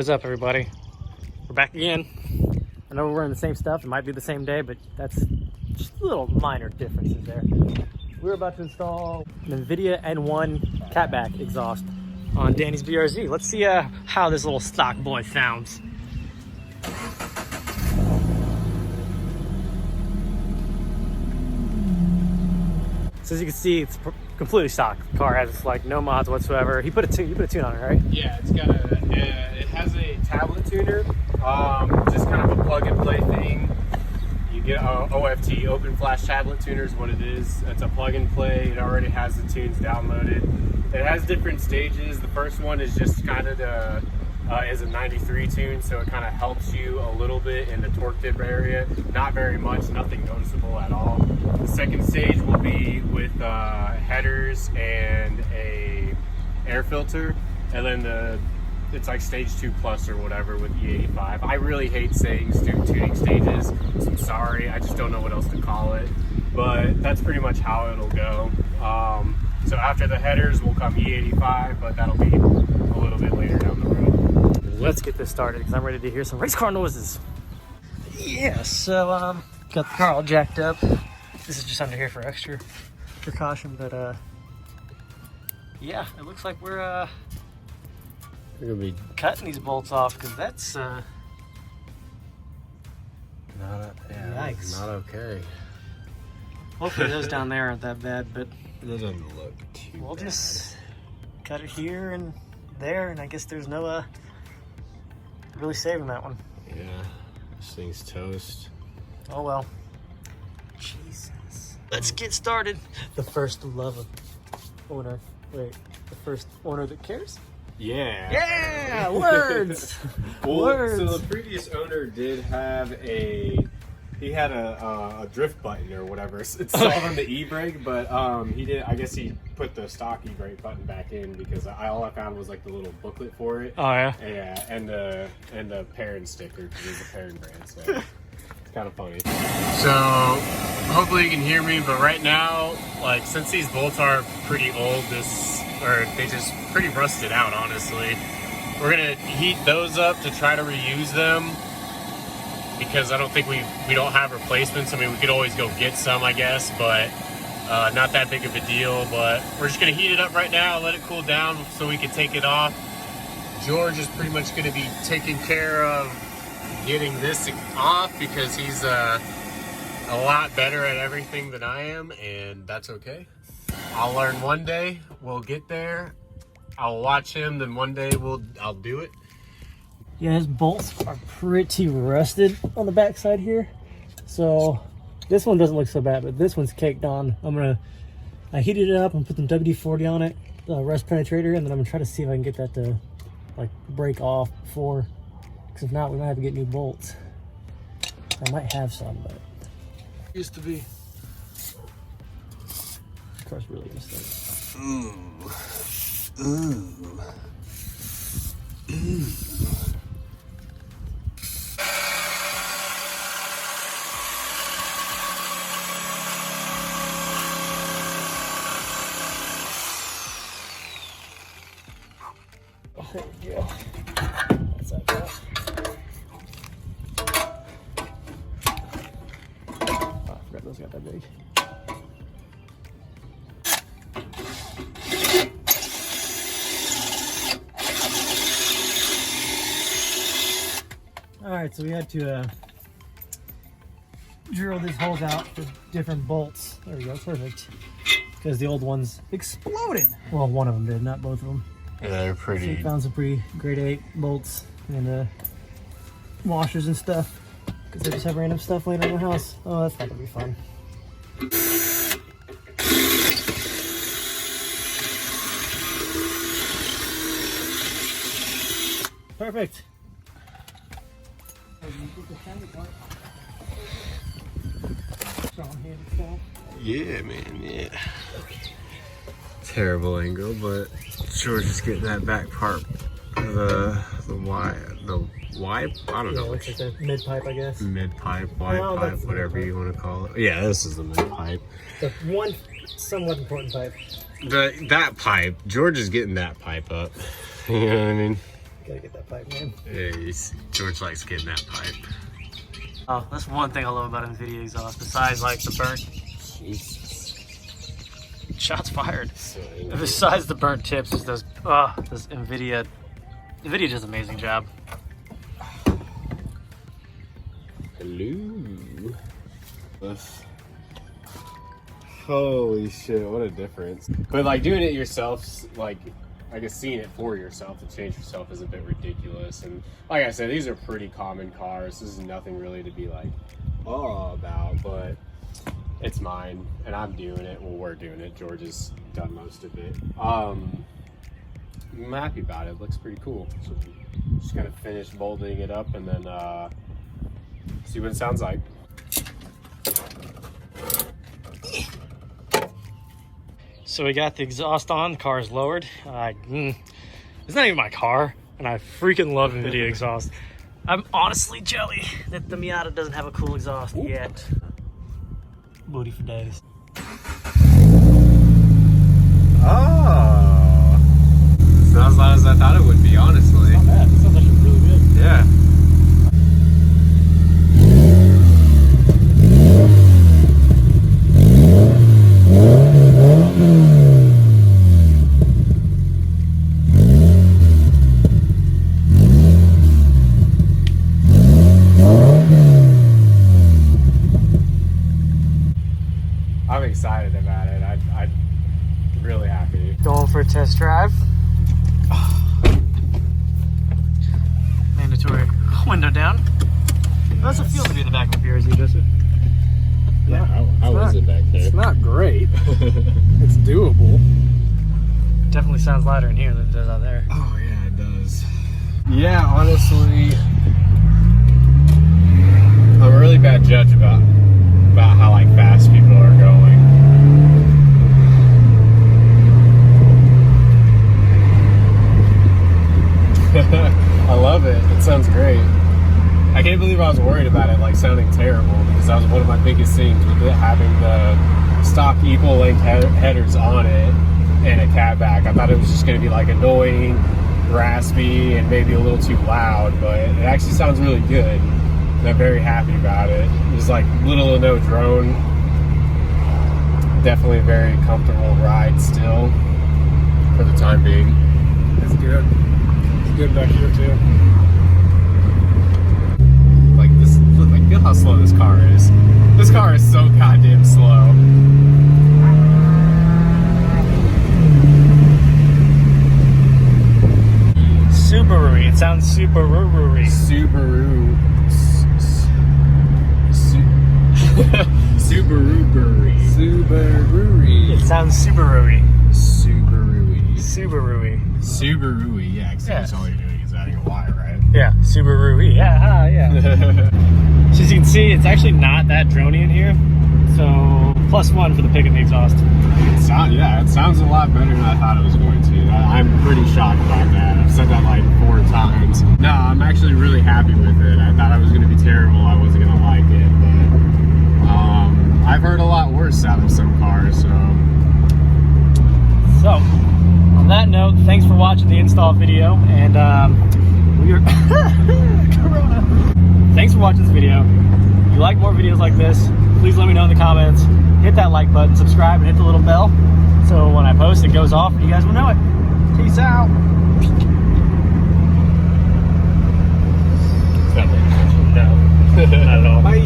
What's up, everybody? We're back again. I know we're wearing the same stuff. It might be the same day, but that's just little minor differences there. We're about to install an Invidia N1 catback exhaust on Danny's BRZ. Let's see how this little stock boy sounds. So as you can see, it's completely stock. The car has like no mods whatsoever. You put a tune on it, right? Yeah, it's got it has a tablet tuner, just kind of a plug and play thing. You get OFT, open flash tablet tuner is what it is. It's a plug and play. It already has the tunes downloaded. It has different stages. The first one is just kind of is a 93 tune, so it kind of helps you a little bit in the torque dip area. Not very much, nothing noticeable at all. The second stage will be with headers and a air filter, and then it's like stage 2 plus or whatever with E85. I really hate saying tuning stages, so I'm sorry, I just don't know what else to call it, but that's pretty much how it'll go. So after the headers will come E85, but that'll be a little bit later down the road. Let's get this started because I'm ready to hear some race car noises. Yeah, so got the car all jacked up. This is just under here for extra precaution, but yeah, it looks like we're gonna be cutting these bolts off because that's yikes. Not okay. Hopefully those down there aren't that bad, but It doesn't look too we'll bad. just cut it here and there, and I guess there's no really saving that one. Yeah, this thing's toast. Oh well. Jesus. Let's get started. The first love of owner. Wait, the first owner that cares? Yeah. Yeah, words. Well, Words. so the previous owner did have a drift button or whatever. It's installed on the e-brake, but he did. I guess he put the stock e-brake button back in because all I found was like the little booklet for it. Oh yeah. Yeah, and the Perrin sticker because it's a Perrin brand, so it's kind of funny. So hopefully you can hear me, but right now, like since these bolts are pretty old, they just pretty rusted out, honestly. We're gonna heat those up to try to reuse them because I don't think we don't have replacements. I mean, we could always go get some, I guess, but not that big of a deal. But we're just gonna heat it up right now, let it cool down so we can take it off. George is pretty much gonna be taking care of getting this off because he's a lot better at everything than I am, and that's okay. I'll learn one day, we'll get there. I'll watch him, then one day I'll do it. Yeah, his bolts are pretty rusted on the backside here. So this one doesn't look so bad, but this one's caked on. I heated it up and put some WD-40 on it, rust penetrator, and then I'm gonna try to see if I can get that to like break off before, because if not, we might have to get new bolts. I might have some, but Used to be. the car's really gonna start. Ooh. Ooh. Ooh. There we go. That's like that. Oh, I forgot those got that big. Alright, so we had to drill these holes out for different bolts. There we go, perfect. Because the old ones exploded. Well, one of them did, not both of them. Yeah, they're So pretty. we found some pretty grade 8 bolts and washers and stuff. Because I just have random stuff laying around the house. Oh, that's not gonna be fun. Perfect. Yeah, man, yeah. Terrible angle, but George is getting that back part of the wipe. I don't know. Looks like the mid pipe, I guess. Mid pipe, wide Oh, pipe, that's the whatever mid-pipe. you want to call it. Yeah, this is the mid pipe. The one somewhat important pipe. That pipe, George is getting that pipe up. You know what I mean? Gotta get that pipe, man. Hey, George likes getting that pipe. Oh, that's one thing I love about Invidia exhaust, besides like the burnt. Jesus. Shots fired. So, Besides the burnt tips, is those Invidia. Invidia does an amazing job. hello. Holy shit, what a difference. But like doing it yourself, like I guess seeing it for yourself to change yourself is a bit ridiculous. And like I said, these are pretty common cars. This is nothing really to be like, oh, about, but it's mine and I'm doing it. Well, we're doing it. George has done most of it. I'm happy about it. It looks pretty cool. So just gonna finish bolting it up and then see what it sounds like. So we got the exhaust on, the car is lowered. It's not even my car, and I freaking love Invidia exhaust. I'm honestly jelly that the Miata doesn't have a cool exhaust yet. Booty for days. Oh, it's not as loud as I thought it would be, honestly. Not bad. It sounds like it's really good. Yeah. I'm excited about it. I'm really happy. Going for a test drive. Mandatory window down. How's it feel to be in the back of a BRZ, Joseph? Yeah, how is it back there? It's not great. It's doable. Definitely sounds louder in here than it does out there. Oh yeah, it does. Yeah, honestly, I'm a really bad judge about how like fast people are going. I love it. It sounds great. I can't believe I was worried about it like sounding terrible, because that was one of my biggest things with it having the stock equal length headers on it and a catback. I thought it was just going to be like annoying, raspy, and maybe a little too loud, but it actually sounds really good. And I'm very happy about it. It's like little to no drone. Definitely a very comfortable ride still for the time being. It's good. It's good back here too. Like this, like feel how slow this car is. This car is so goddamn slow. Subaru-y. It sounds Subaru-y. Subaru. Subaru-y. Subaru-y. It sounds Subaru-y. Subaru-y. Subaru-y. Subaru-y, yeah, because that's all you're doing is adding a Y, right? Yeah, Subaru-y. Yeah, yeah. So as you can see, it's actually not that droney in here. So +1 for the pick and the exhaust. Yeah, it sounds a lot better than I thought it was going to. I'm pretty shocked about that. I've said that like 4 times. No, I'm actually really happy with it. I thought it was going to be terrible. I wasn't going to like it, but I've heard a lot worse out of some cars. So on that note, thanks for watching the install video, and we are Corona. Thanks for watching this video. If you like more videos like this, please let me know in the comments. Hit that like button, subscribe, and hit the little bell, so when I post, it goes off and you guys will know it. Peace out. No, not at all. Bye.